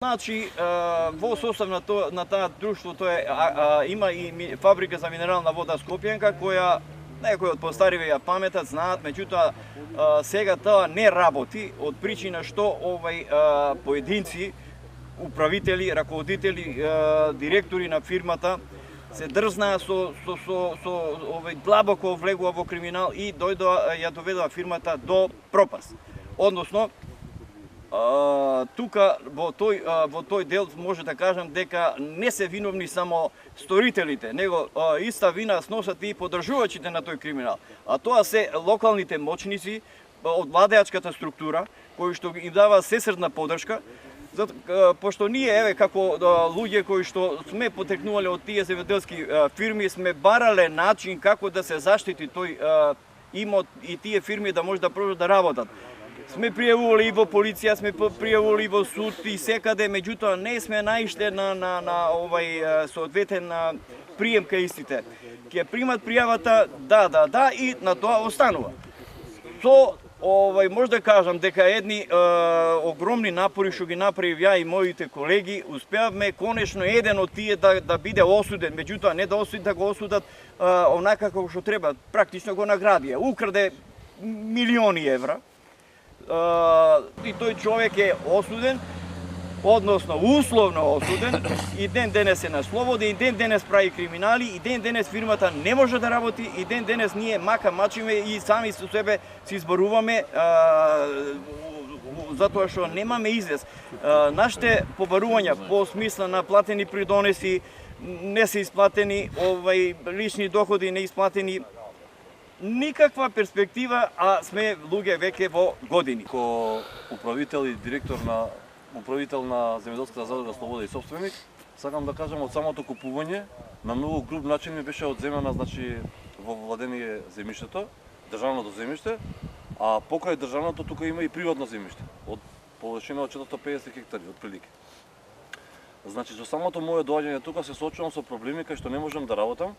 Значи, во состав на таа друштво има и фабрика за минерална вода Скопјанка, која некои од постариве ја паметат, знаат, меѓутоа сега тоа не работи од причина што поединци, управители, раководители, директори на фирмата се дрзнаа со длабоко влегува во криминал и ја доведува фирмата до пропаст. Односно, тука во тој дел може да кажам дека не се виновни само сторителите, него иста вина сносат и поддржувачите на тој криминал. А тоа се локалните моćници од владеачката структура кои што им дава сесрдна поддршка, пошто ние како луѓе кои што сме потекнувале од тие земјоделски фирми сме барале начин како да се заштити тој имот и тие фирми да може да продолжат да работат. Сме пријавували и во полиција, сме пријавували и во суд и секаде, меѓутоа не сме наишле на соодветен прием кај истите. Ќе примат пријавата, да и на тоа останува. Со може да кажам дека едни огромни напори што ги направив ја и моите колеги, успеавме конечно еден од тие да биде осуден, меѓутоа не да го осудат онака како што треба, практично го наградија. Украде милиони евра. И тој човек е осуден, односно условно осуден, и ден денес е на слобода, и ден денес прави криминали, и ден денес фирмата не може да работи, и ден денес ние мачиме и сами со себе се изборуваме затоа што немаме излез. Нашите побарувања по смисла на платени придонеси, не се исплатени, лични доходи не исплатени, никаква перспектива, а сме луѓе веќе во години. Ко управител и директор на земјоделската задруга Слобода и собственик, сакам да кажам од самото купување на многу груб начин ми беше одземена, значи во владение земјиштето, државното земјиште, а покрај државното тука има и приватно земјиште од површина од 450 хектари отприлике. Значи со самото мое доаѓање тука се соочувам со проблеми кај што не можам да работам,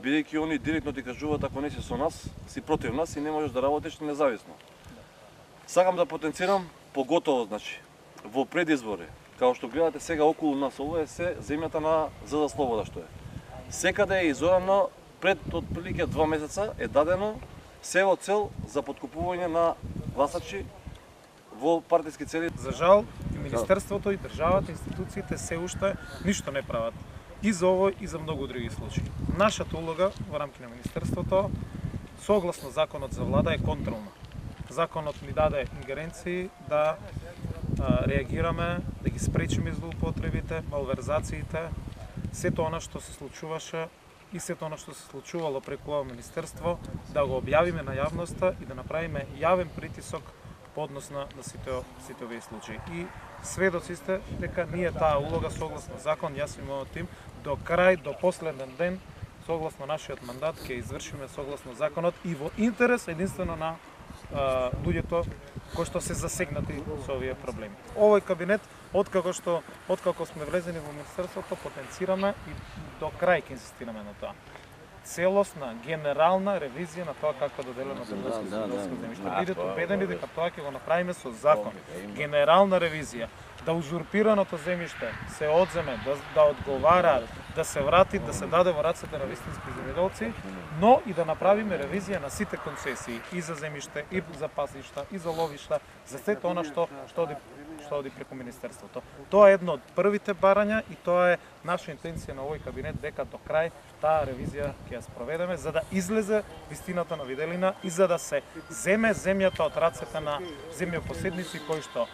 бидејќи они директно ти кажуваат ако не си со нас, си против нас и не можеш да работиш независно. Сакам да потенцирам поготово, значи, во предизбори, као што гледате сега околу нас, ова е се земјата на ЗД Слобода што е. Секаде е изорано, пред отприлике 2 месеца е дадено се во цел за подкупување на гласачи во партиски цели. За жал, и Министерството, и државата, институциите се уште ништо не прават. И за овој, и за многу други случаи. Нашата улога во рамки на Министерството, согласно Законот за влада, е контролна. Законот ни даде ингеренции да реагираме, да ги спречиме злоупотребите, малверзациите, сето она што се случуваше и сето она што се случувало преку ова Министерство, да го објавиме на јавноста и да направиме јавен притисок по однос на сите овие случаи. И сведоци сте дека ние таа улога согласно закон, јас и мојот тим, до крај, до последен ден, согласно нашиот мандат, ќе извршиме согласно законот и во интерес единствено на луѓето кои што се засегнати со овие проблеми. Овој кабинет, откако сме влезени во Министерството, потенцираме и до крај ќе инсистираме на тоа. Целосна, генерална ревизија на тоа како е доделено земјоделско земјиште. Бидете убедени дека тоа ќе го направиме со закон. Генерална ревизија, да узурпираното земјиште се одземе, да одговара, да се врати, да се даде во рацете на вистински земјоделци, но и да направиме ревизија на сите концесии и за земјиште, и за пасишта, и за ловишта, за сето она што оди преку Министерството. Тоа е едно од првите барања и тоа е наша интенција на овој кабинет дека до крај таа ревизија ќе ја спроведеме за да излезе вистината на виделина и за да се земе земјата од рацете на земјопоседници кои што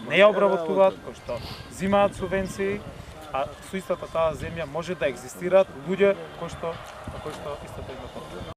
не ја обработуваат, кои што земаат субвенции, а со истата таа земја може да екзистираат луѓе кои што истата има потребна.